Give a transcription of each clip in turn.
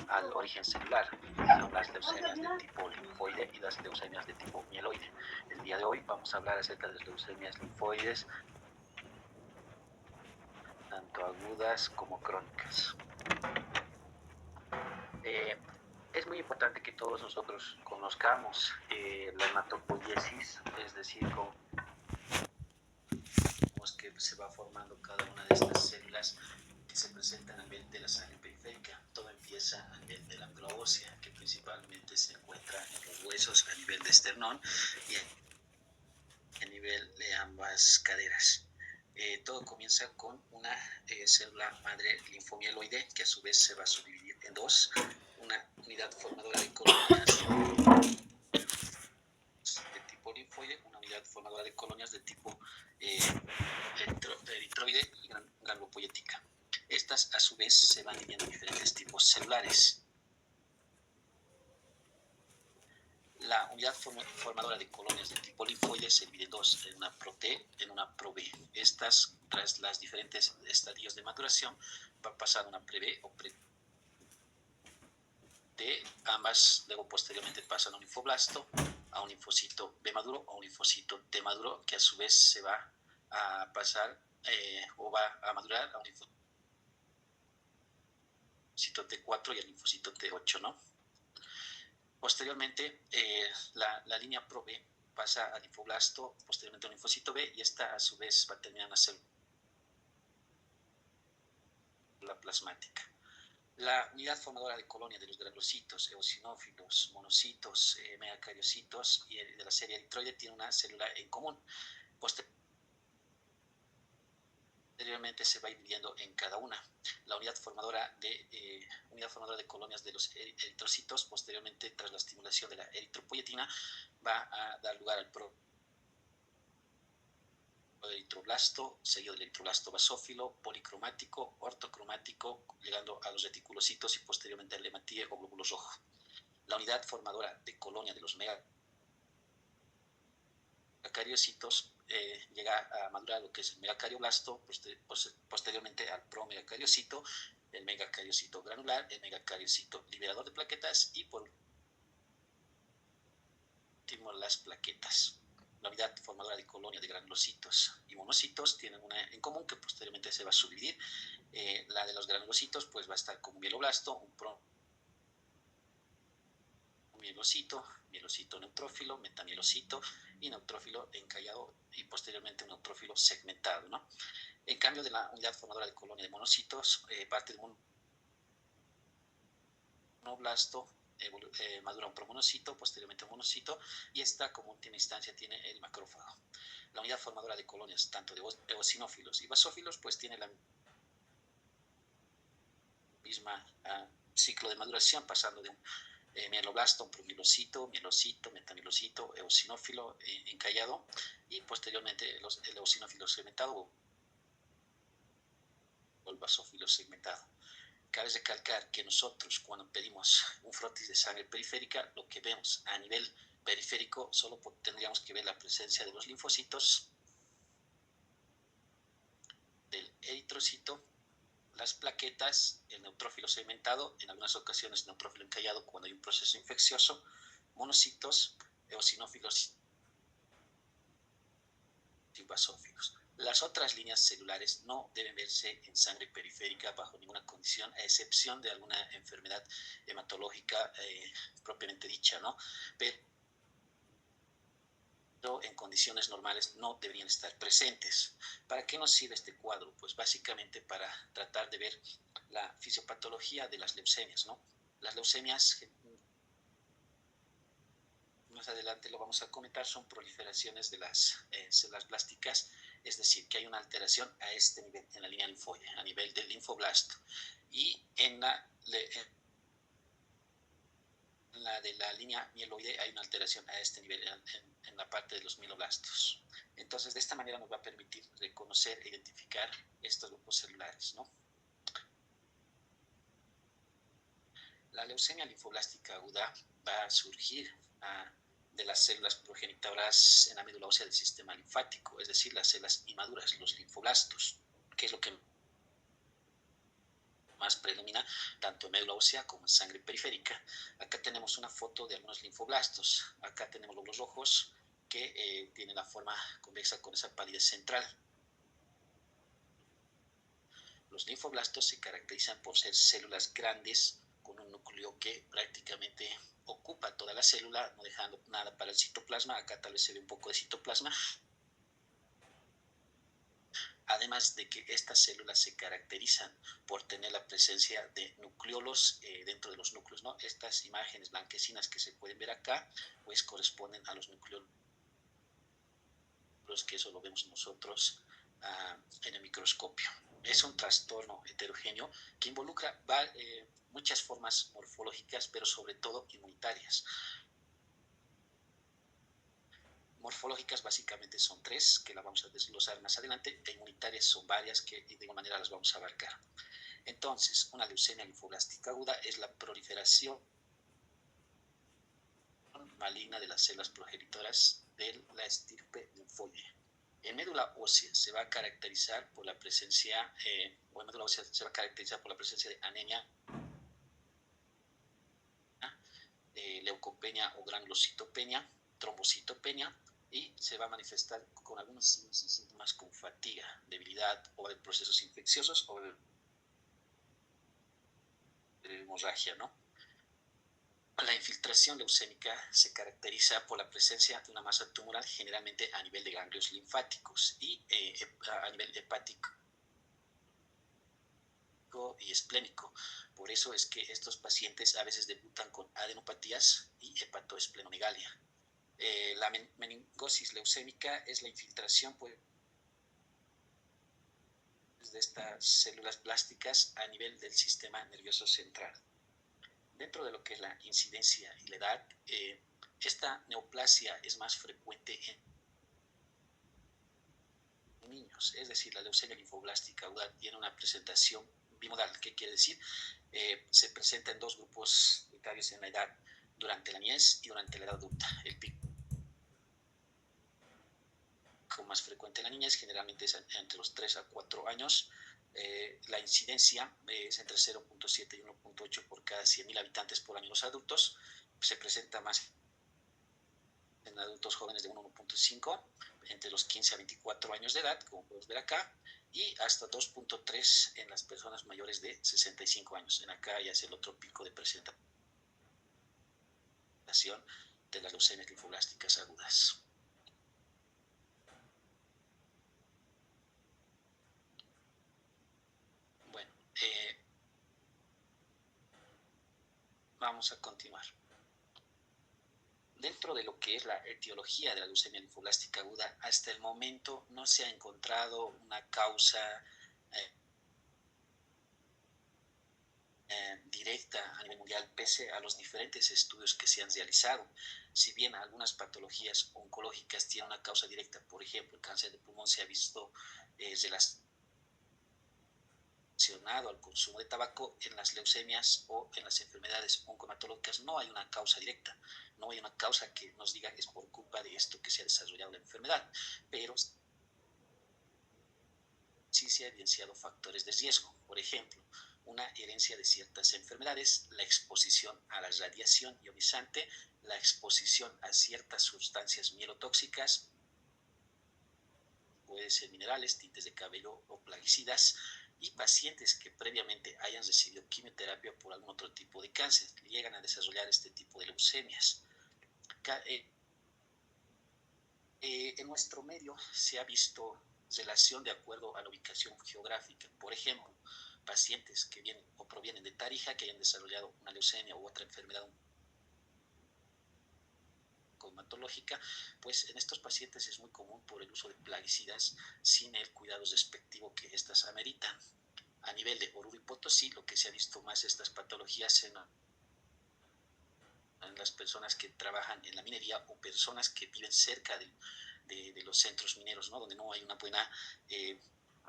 al origen celular. Son las leucemias de tipo linfoide y las leucemias de tipo mieloide. El día de hoy vamos a hablar acerca de las leucemias linfoides, tanto agudas como crónicas. Es muy importante que todos nosotros conozcamos la hematopoiesis, es decir, cómo es que se va formando cada una de estas células que se presentan a nivel de la sangre periférica. Todo empieza a nivel de la médula ósea, que principalmente se encuentra en los huesos a nivel de esternón y a nivel de ambas caderas. Todo comienza con una célula madre linfomieloide que a su vez se va a subdividir en dos, una unidad formadora de colonias de tipo linfoide, una unidad formadora de colonias de tipo eritroide y granulopoyética. Estas a su vez se van dividiendo en diferentes tipos celulares. La unidad formadora de colonias de tipo linfoide se divide en dos, en una pro-T y en una pro-B. Estas, tras los diferentes estadios de maduración, va a pasar a una pre-B o pre-T. Ambas luego posteriormente pasan a un linfoblasto, a un linfocito B maduro o a un linfocito T maduro, que a su vez se va a pasar o va a madurar a un linfocito T4 y al linfocito T8, ¿no? Posteriormente, la línea pro-B pasa al linfoblasto, posteriormente a un linfocito B, y esta a su vez va a terminar en la célula plasmática. La unidad formadora de colonia de los granulocitos, eosinófilos, monocitos, megacariocitos y de la serie eritroide tiene una célula en común. Posteriormente se va dividiendo en cada una. La unidad formadora de colonias de los eritrocitos, posteriormente tras la estimulación de la eritropoyetina, va a dar lugar al eritroblasto, seguido del eritroblasto basófilo, policromático, ortocromático, llegando a los reticulocitos y posteriormente al hematíe o glóbulos rojos. La unidad formadora de colonia de los megacariocitos llega a madurar lo que es el megacarioblasto, posteriormente al promegacariocito, el megacariocito granular, el megacariocito liberador de plaquetas y por último las plaquetas. La unidad formadora de colonia de granulocitos y monocitos tienen una en común que posteriormente se va a subdividir. La de los granulocitos pues va a estar como un mieloblasto, un mielocito, mielocito neutrófilo, metamielocito y neutrófilo encallado y posteriormente un neutrófilo segmentado, ¿no? En cambio de la unidad formadora de colonia de monocitos, parte de monoblasto, madura un promonocito, posteriormente un monocito, y esta como última instancia tiene el macrófago. La unidad formadora de colonias tanto de eosinófilos y basófilos pues tiene la misma ciclo de maduración, pasando de un mieloblasto, un promielocito, mielocito, metamielocito, eosinófilo encallado y posteriormente el eosinófilo segmentado o el basófilo segmentado. Cabe recalcar que nosotros cuando pedimos un frotis de sangre periférica, lo que vemos a nivel periférico solo tendríamos que ver la presencia de los linfocitos, del eritrocito, las plaquetas, el neutrófilo segmentado, en algunas ocasiones neutrófilo encallado cuando hay un proceso infeccioso, monocitos, eosinófilos y basófilos. Las otras líneas celulares no deben verse en sangre periférica bajo ninguna condición, a excepción de alguna enfermedad hematológica propiamente dicha, ¿no? Pero en condiciones normales no deberían estar presentes. ¿Para qué nos sirve este cuadro? Pues básicamente para tratar de ver la fisiopatología de las leucemias, ¿no? Las leucemias, más adelante lo vamos a comentar, son proliferaciones de las células plásticas, es decir, que hay una alteración a este nivel, en la línea linfoide, a nivel del linfoblasto. Y en la de la línea mieloide hay una alteración a este nivel en la parte de los mieloblastos. Entonces, de esta manera nos va a permitir reconocer e identificar estos grupos celulares, ¿no? La leucemia linfoblástica aguda va a surgir de las células progenitoras en la médula ósea del sistema linfático, es decir, las células inmaduras, los linfoblastos, que es lo que más predomina tanto en médula ósea como en sangre periférica. Acá tenemos una foto de algunos linfoblastos. Acá tenemos glóbulos rojos que tienen la forma convexa con esa palidez central. Los linfoblastos se caracterizan por ser células grandes con un núcleo que prácticamente ocupa toda la célula, no dejando nada para el citoplasma. Acá tal vez se ve un poco de citoplasma. Además de que estas células se caracterizan por tener la presencia de nucleolos dentro de los núcleos, ¿no? Estas imágenes blanquecinas que se pueden ver acá, pues corresponden a los nucleolos, que eso lo vemos nosotros en el microscopio. Es un trastorno heterogéneo que involucra muchas formas morfológicas, pero sobre todo inmunitarias. Morfológicas básicamente son tres, que las vamos a desglosar más adelante, e inmunitarias son varias, que de igual manera las vamos a abarcar. Entonces, una leucemia linfoblástica aguda es la proliferación maligna de las células progenitoras de la estirpe linfoide. En médula ósea se va a caracterizar por la presencia, de anemia, leucopenia o granulocitopenia, trombocitopenia, y se va a manifestar con algunos signos y síntomas como fatiga, debilidad o de procesos infecciosos o de hemorragia, ¿no? La infiltración leucémica se caracteriza por la presencia de una masa tumoral generalmente a nivel de ganglios linfáticos y a nivel hepático y esplénico. Por eso es que estos pacientes a veces debutan con adenopatías y hepatoesplenomegalia. La meningosis leucémica es la infiltración pues, de estas células plásticas a nivel del sistema nervioso central. Dentro de lo que es la incidencia y la edad, esta neoplasia es más frecuente en niños, es decir, la leucemia linfoblástica aguda tiene una presentación bimodal. ¿Qué quiere decir? Se presenta en dos grupos etarios en la edad, durante la niñez y durante la edad adulta. El pico más frecuente en la niñez generalmente es entre los 3 a 4 años. La incidencia es entre 0.7 y 1.8 por cada 100.000 habitantes por año en los adultos. Se presenta más en adultos jóvenes de 1.5, entre los 15 a 24 años de edad, como puedes ver acá, y hasta 2.3 en las personas mayores de 65 años. En acá ya es el otro pico de presentación de las leucemias linfoblásticas agudas. Bueno, vamos a continuar. Dentro de lo que es la etiología de la leucemia linfoblástica aguda, hasta el momento no se ha encontrado una causa directa a nivel mundial, pese a los diferentes estudios que se han realizado. Si bien algunas patologías oncológicas tienen una causa directa, por ejemplo, el cáncer de pulmón se ha visto relacionado al consumo de tabaco, en las leucemias o en las enfermedades oncohematológicas no hay una causa directa, no hay una causa que nos diga es por culpa de esto que se ha desarrollado la enfermedad, pero sí se ha evidenciado factores de riesgo. Por ejemplo, una herencia de ciertas enfermedades, la exposición a la radiación ionizante, la exposición a ciertas sustancias mielotóxicas, puede ser minerales, tintes de cabello o plaguicidas, y pacientes que previamente hayan recibido quimioterapia por algún otro tipo de cáncer llegan a desarrollar este tipo de leucemias. En nuestro medio se ha visto relación de acuerdo a la ubicación geográfica. Por ejemplo, pacientes que vienen o provienen de Tarija, que hayan desarrollado una leucemia u otra enfermedad oncohematológica, pues en estos pacientes es muy común por el uso de plaguicidas sin el cuidado respectivo que estas ameritan. A nivel de Oruro y Potosí, lo que se ha visto más estas patologías en las personas que trabajan en la minería o personas que viven cerca de los centros mineros, ¿no? Donde no hay una buena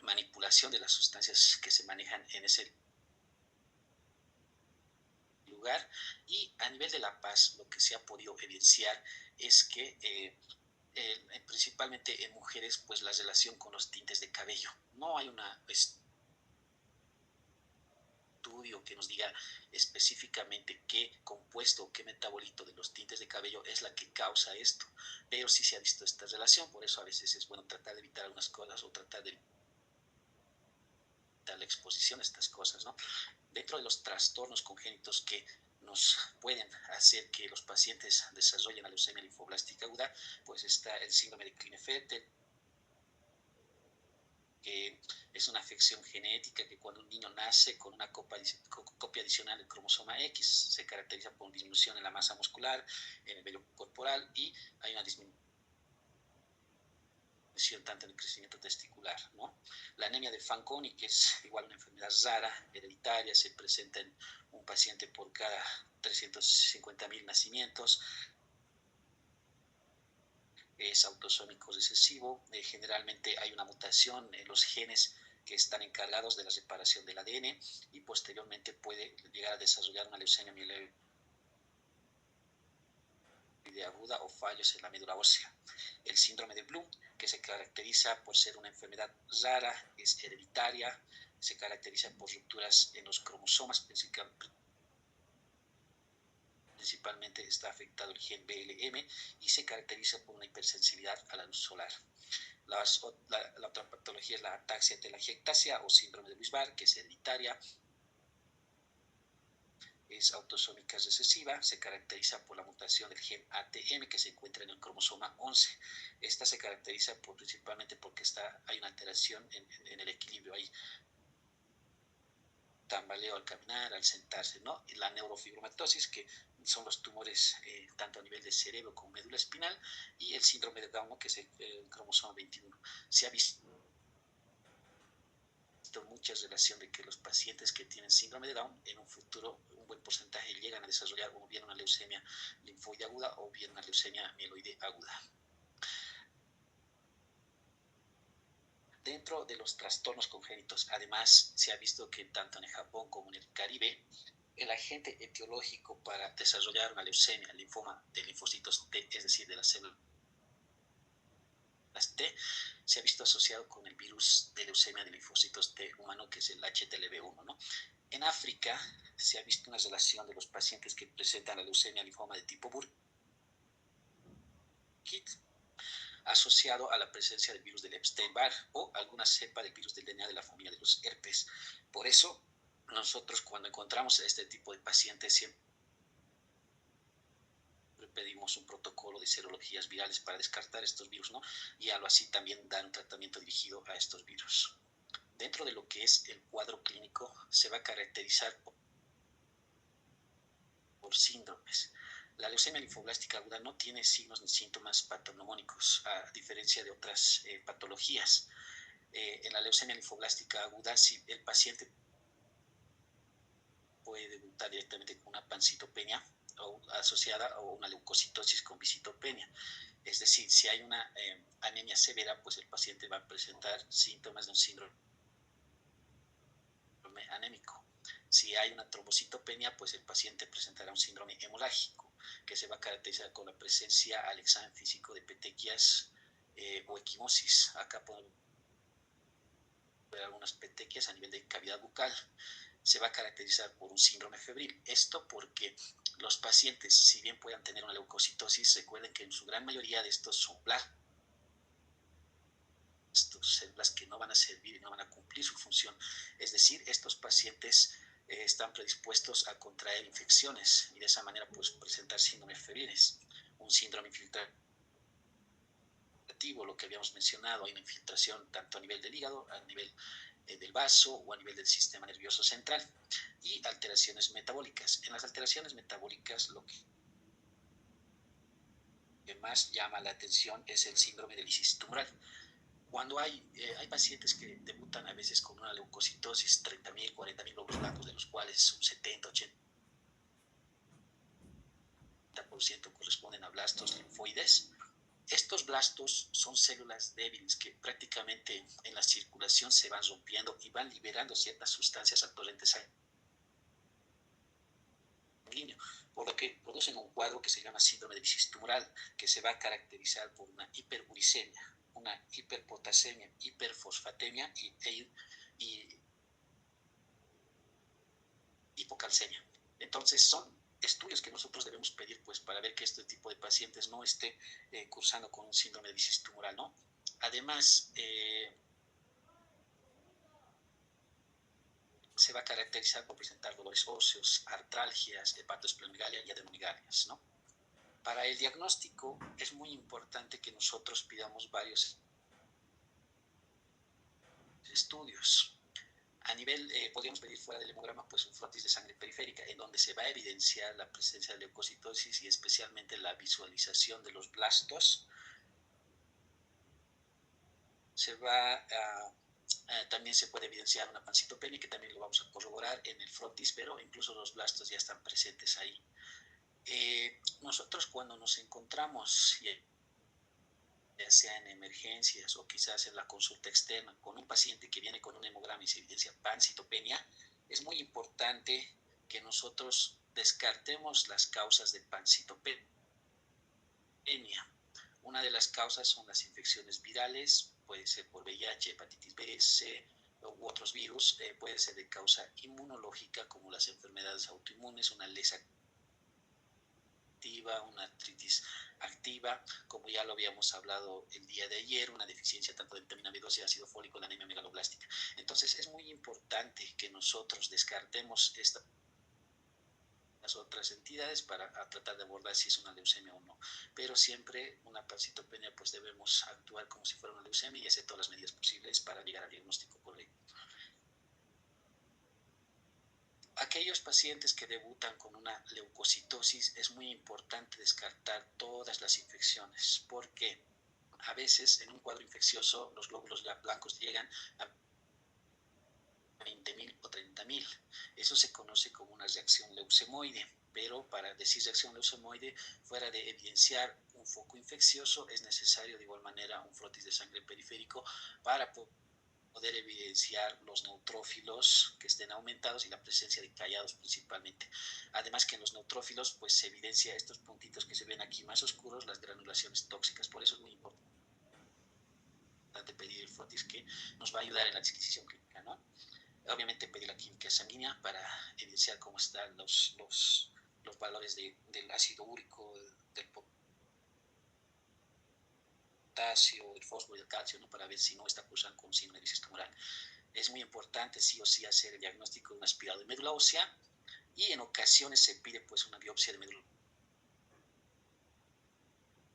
manipulación de las sustancias que se manejan en ese lugar. Y a nivel de La Paz, lo que se ha podido evidenciar es que principalmente en mujeres, pues la relación con los tintes de cabello. No hay una estudio estudio que nos diga específicamente qué compuesto o qué metabolito de los tintes de cabello es la que causa esto, pero sí se ha visto esta relación. Por eso a veces es bueno tratar de evitar algunas cosas o tratar de evitar la exposición a estas cosas, ¿no? Dentro de los trastornos congénitos que nos pueden hacer que los pacientes desarrollen la leucemia linfoblástica aguda, pues está el síndrome de Klinefelter, que es una afección genética que cuando un niño nace con una copia adicional del cromosoma X, se caracteriza por disminución en la masa muscular, en el vello corporal, y hay una disminución tanto en el crecimiento testicular, ¿no? La anemia de Fanconi, que es igual una enfermedad rara, hereditaria, se presenta en un paciente por cada 350.000 nacimientos, es autosómico recesivo, generalmente hay una mutación en los genes que están encargados de la reparación del ADN y posteriormente puede llegar a desarrollar una leucemia mieloide aguda o fallos en la médula ósea. El síndrome de Bloom, que se caracteriza por ser una enfermedad rara, es hereditaria, se caracteriza por rupturas en los cromosomas, principalmente está afectado el gen BLM y se caracteriza por una hipersensibilidad a la luz solar. La otra patología es la ataxia telangiectasia o síndrome de Luis-Barr, que es hereditaria, es autosómica recesiva, se caracteriza por la mutación del gen ATM que se encuentra en el cromosoma 11. Esta se caracteriza principalmente porque hay una alteración en el equilibrio, hay tambaleo al caminar, al sentarse, ¿no? Y la neurofibromatosis, que son los tumores tanto a nivel de cerebro como médula espinal, y el síndrome de Down, que es el cromosoma 21. Se ha visto mucha relación de que los pacientes que tienen síndrome de Down en un futuro un buen porcentaje llegan a desarrollar o bien una leucemia linfoide aguda o bien una leucemia mieloide aguda. Dentro de los trastornos congénitos, además, se ha visto que tanto en el Japón como en el Caribe, el agente etiológico para desarrollar una leucemia, linfoma de linfocitos T, es decir, de las células T, se ha visto asociado con el virus de leucemia de linfocitos T humano, que es el HTLV1, ¿no? En África se ha visto una relación de los pacientes que presentan la leucemia linfoma de tipo Burkitt asociado a la presencia del virus del Epstein-Barr o alguna cepa del virus del DNA de la familia de los herpes. Por eso, nosotros cuando encontramos a este tipo de pacientes siempre pedimos un protocolo de serologías virales para descartar estos virus, ¿no? Y algo así también dar un tratamiento dirigido a estos virus. Dentro de lo que es el cuadro clínico, se va a caracterizar por síndromes. La leucemia linfoblástica aguda no tiene signos ni síntomas patognomónicos, a diferencia de otras patologías. En la leucemia linfoblástica aguda, si el paciente puede debutar directamente con una pancitopenia o asociada a una leucocitosis con visitopenia. Es decir, si hay una anemia severa, pues el paciente va a presentar síntomas de un síndrome anémico. Si hay una trombocitopenia, pues el paciente presentará un síndrome hemorrágico, que se va a caracterizar con la presencia al examen físico de petequias o equimosis. Acá podemos ver algunas petequias a nivel de cavidad bucal. Se va a caracterizar por un síndrome febril. Esto porque los pacientes, si bien puedan tener una leucocitosis, recuerden que en su gran mayoría de estos son blastos, células que no van a servir y no van a cumplir su función. Es decir, estos pacientes están predispuestos a contraer infecciones y de esa manera pues presentar síndromes febriles. Un síndrome infiltrativo, lo que habíamos mencionado, hay una infiltración tanto a nivel del hígado, a nivel del vaso o a nivel del sistema nervioso central, y alteraciones metabólicas. En las alteraciones metabólicas lo que más llama la atención es el síndrome de lisis tumoral. Cuando hay pacientes que debutan a veces con una leucocitosis, 30.000, 40.000 glóbulos blancos, de los cuales un 70, 80% corresponden a blastos linfoides. Estos blastos son células débiles que prácticamente en la circulación se van rompiendo y van liberando ciertas sustancias al torrente sanguíneo, por lo que producen un cuadro que se llama síndrome de lisis tumoral, que se va a caracterizar por una hiperuricemia, una hiperpotasemia, hiperfosfatemia y hipocalcemia. Entonces son estudios que nosotros debemos pedir pues para ver que este tipo de pacientes no esté cursando con un síndrome de disis tumoral, ¿no? Además, se va a caracterizar por presentar dolores óseos, artralgias, hepatosplenomegalia y adenomegalias, ¿no? Para el diagnóstico es muy importante que nosotros pidamos varios estudios. A nivel, podríamos pedir fuera del hemograma, pues un frotis de sangre periférica, en donde se va a evidenciar la presencia de leucocitosis y especialmente la visualización de los blastos. Se va a también se puede evidenciar una pancitopenia, que también lo vamos a corroborar en el frotis, pero incluso los blastos ya están presentes ahí. Nosotros cuando nos encontramos, ya sea en emergencias o quizás en la consulta externa, con un paciente que viene con un hemograma y se evidencia pancitopenia, es muy importante que nosotros descartemos las causas de pancitopenia. Una de las causas son las infecciones virales, puede ser por VIH, hepatitis B, C u otros virus, puede ser de causa inmunológica como las enfermedades autoinmunes, una lesa activa, una artritis activa, como ya lo habíamos hablado el día de ayer, una deficiencia tanto de vitamina B12 y ácido fólico, la anemia megaloblástica. Entonces es muy importante que nosotros descartemos estas otras entidades para tratar de abordar si es una leucemia o no, pero siempre una pancitopenia pues debemos actuar como si fuera una leucemia y hacer todas las medidas posibles para llegar al diagnóstico correcto. Aquellos pacientes que debutan con una leucocitosis es muy importante descartar todas las infecciones, porque a veces en un cuadro infeccioso los glóbulos blancos llegan a 20.000 o 30.000. Eso se conoce como una reacción leucemoide, pero para decir reacción leucemoide, fuera de evidenciar un foco infeccioso, es necesario de igual manera un frotis de sangre periférico para poder evidenciar los neutrófilos que estén aumentados y la presencia de callados principalmente. Además que en los neutrófilos pues se evidencia estos puntitos que se ven aquí más oscuros, las granulaciones tóxicas. Por eso es muy importante pedir el frotis, que nos va a ayudar en la disquisición clínica, ¿no? Obviamente pedir la química sanguínea para evidenciar cómo están los valores del ácido úrico, del potasio, el fósforo y el calcio, ¿no? Para ver si no está cursando con síndrome de disis tumoral. Es muy importante sí o sí hacer el diagnóstico de un aspirado de médula ósea, y en ocasiones se pide pues una biopsia de médula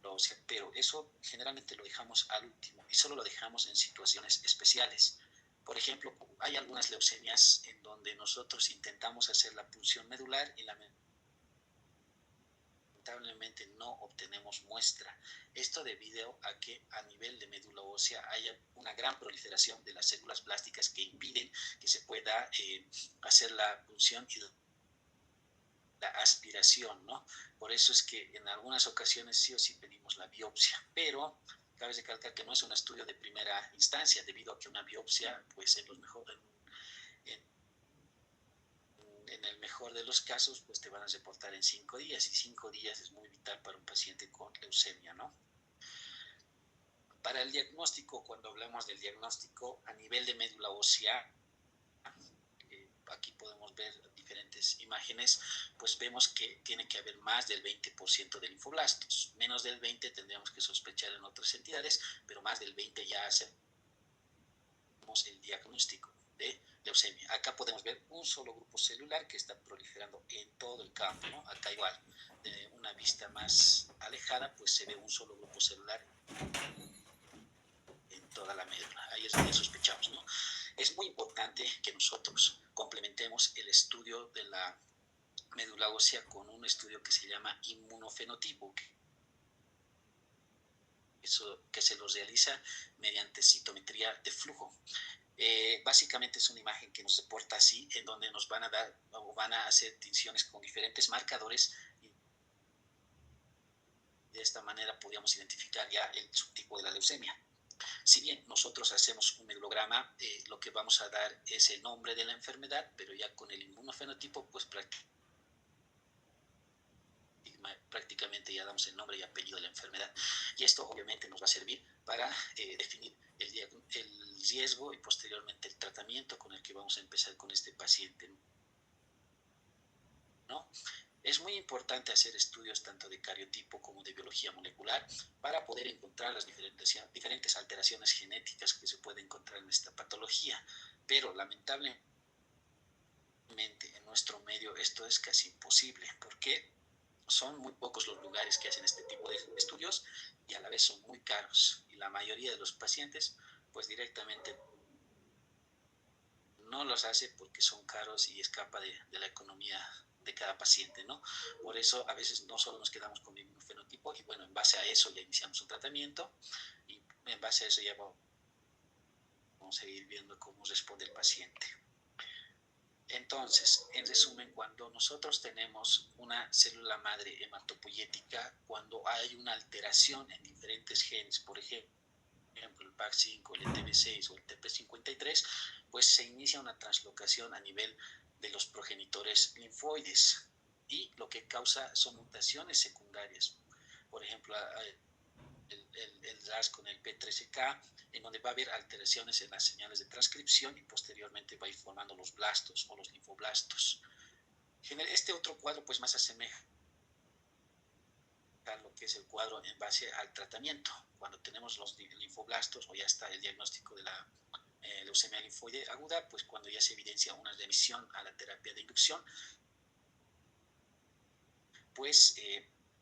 ósea, pero eso generalmente lo dejamos al último y solo lo dejamos en situaciones especiales. Por ejemplo, hay algunas leucemias en donde nosotros intentamos hacer la punción medular y lamentablemente no obtenemos muestra. Esto debido a que a nivel de médula ósea haya una gran proliferación de las células plásticas que impiden que se pueda hacer la punción y la aspiración, ¿no? Por eso es que en algunas ocasiones sí o sí pedimos la biopsia, pero cabe recalcar que no es un estudio de primera instancia, debido a que una biopsia, pues en el mejor de los casos, pues te van a reportar en 5 días, y 5 días es muy vital para un paciente con leucemia, ¿no? Para el diagnóstico, cuando hablamos del diagnóstico a nivel de médula ósea, aquí podemos ver diferentes imágenes, pues vemos que tiene que haber más del 20% de linfoblastos. Menos del 20 tendríamos que sospechar en otras entidades, pero más del 20 ya hacemos el diagnóstico de leucemia. Acá podemos ver un solo grupo celular que está proliferando en todo el campo, ¿no? Acá igual, de una vista más alejada, pues se ve un solo grupo celular en toda la médula. Ahí es donde sospechamos, ¿no? Es muy importante que nosotros complementemos el estudio de la médula ósea con un estudio que se llama inmunofenotipo, que se los realiza mediante citometría de flujo. Básicamente es una imagen que nos reporta así, en donde nos van a dar o van a hacer tinciones con diferentes marcadores, y de esta manera podríamos identificar ya el subtipo de la leucemia. Si bien nosotros hacemos un medulograma, lo que vamos a dar es el nombre de la enfermedad, pero ya con el inmunofenotipo, pues prácticamente ya damos el nombre y apellido de la enfermedad. Y esto obviamente nos va a servir para definir el riesgo y posteriormente el tratamiento con el que vamos a empezar con este paciente. ¿no? Es muy importante hacer estudios tanto de cariotipo como de biología molecular para poder encontrar las diferentes alteraciones genéticas que se pueden encontrar en esta patología, pero lamentablemente en nuestro medio esto es casi imposible porque son muy pocos los lugares que hacen este tipo de estudios y a la vez son muy caros y la mayoría de los pacientes pues directamente no los hace porque son caros y escapa de la economía de cada paciente, ¿no? Por eso a veces no solo nos quedamos con el fenotipo y bueno, en base a eso ya iniciamos un tratamiento y en base a eso ya vamos a ir viendo cómo responde el paciente. Entonces, en resumen, cuando nosotros tenemos una célula madre hematopoyética, cuando hay una alteración en diferentes genes, por ejemplo, el PAC5, el ETB6 o el TP53, pues se inicia una translocación a nivel de los progenitores linfoides y lo que causa son mutaciones secundarias. Por ejemplo, el RAS con el P13K, en donde va a haber alteraciones en las señales de transcripción y posteriormente va a ir formando los blastos o los linfoblastos. Este otro cuadro pues más asemeja a lo que es el cuadro en base al tratamiento. Cuando tenemos los linfoblastos o ya está el diagnóstico de la leucemia linfoide aguda, pues cuando ya se evidencia una remisión a la terapia de inducción, pues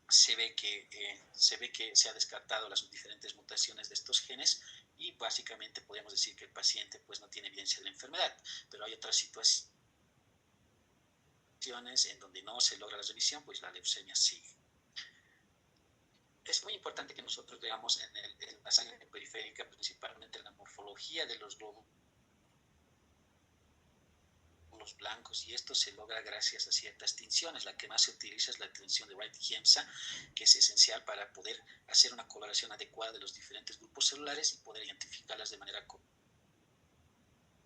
se ve que se ha descartado las diferentes mutaciones de estos genes y básicamente podemos decir que el paciente pues no tiene evidencia de la enfermedad, pero hay otras situaciones en donde no se logra la remisión, pues la leucemia sigue. Es muy importante que nosotros veamos en la sangre periférica, principalmente en la morfología de los glóbulos blancos, y esto se logra gracias a ciertas tinciones. La que más se utiliza es la tinción de Wright-Giemsa, que es esencial para poder hacer una coloración adecuada de los diferentes grupos celulares y poder identificarlas de manera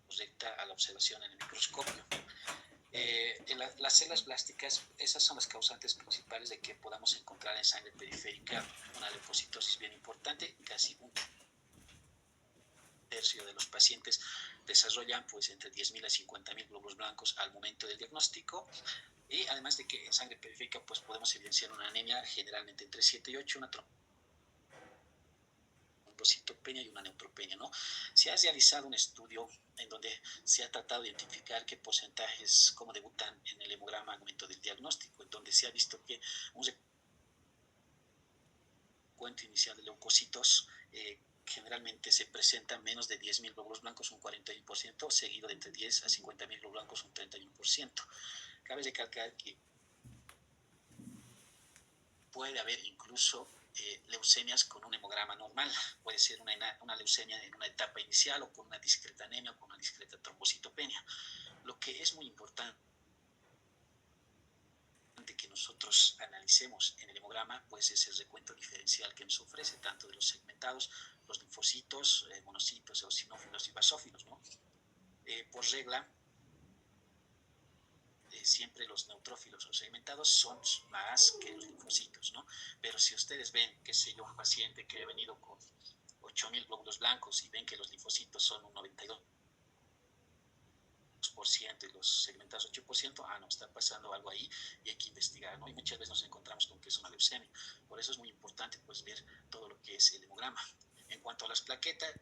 correcta a la observación en el microscopio. Las células plásticas, esas son las causantes principales de que podamos encontrar en sangre periférica una leucocitosis bien importante. Casi un tercio de los pacientes desarrollan pues entre 10.000 a 50.000 glóbulos blancos al momento del diagnóstico, y además de que en sangre periférica pues podemos evidenciar una anemia generalmente entre 7 y 8, una trombocitopenia y una neutropenia, ¿no? Se ha realizado un estudio en donde se ha tratado de identificar qué porcentajes, cómo debutan en el hemograma al momento del diagnóstico, en donde se ha visto que un recuento inicial de leucocitos generalmente se presenta menos de 10.000 glóbulos blancos, un 41%, seguido de entre 10 a 50.000 glóbulos blancos, un 31%. Cabe recalcar que puede haber incluso leucemias con un hemograma normal. Puede ser una leucemia en una etapa inicial o con una discreta anemia o con una discreta trombocitopenia. Lo que es muy importante que nosotros analicemos en el hemograma pues es el recuento diferencial que nos ofrece tanto de los segmentados, los linfocitos, monocitos, eosinófilos y basófilos, ¿no? Por regla, siempre los neutrófilos o segmentados son más que los linfocitos, ¿no? Pero si ustedes ven, qué sé yo, un paciente que ha venido con 8.000 glóbulos blancos y ven que los linfocitos son un 92% y los segmentados 8%, no, está pasando algo ahí y hay que investigar, ¿no? Y muchas veces nos encontramos con que es una leucemia. Por eso es muy importante pues ver todo lo que es el hemograma. En cuanto a las plaquetas,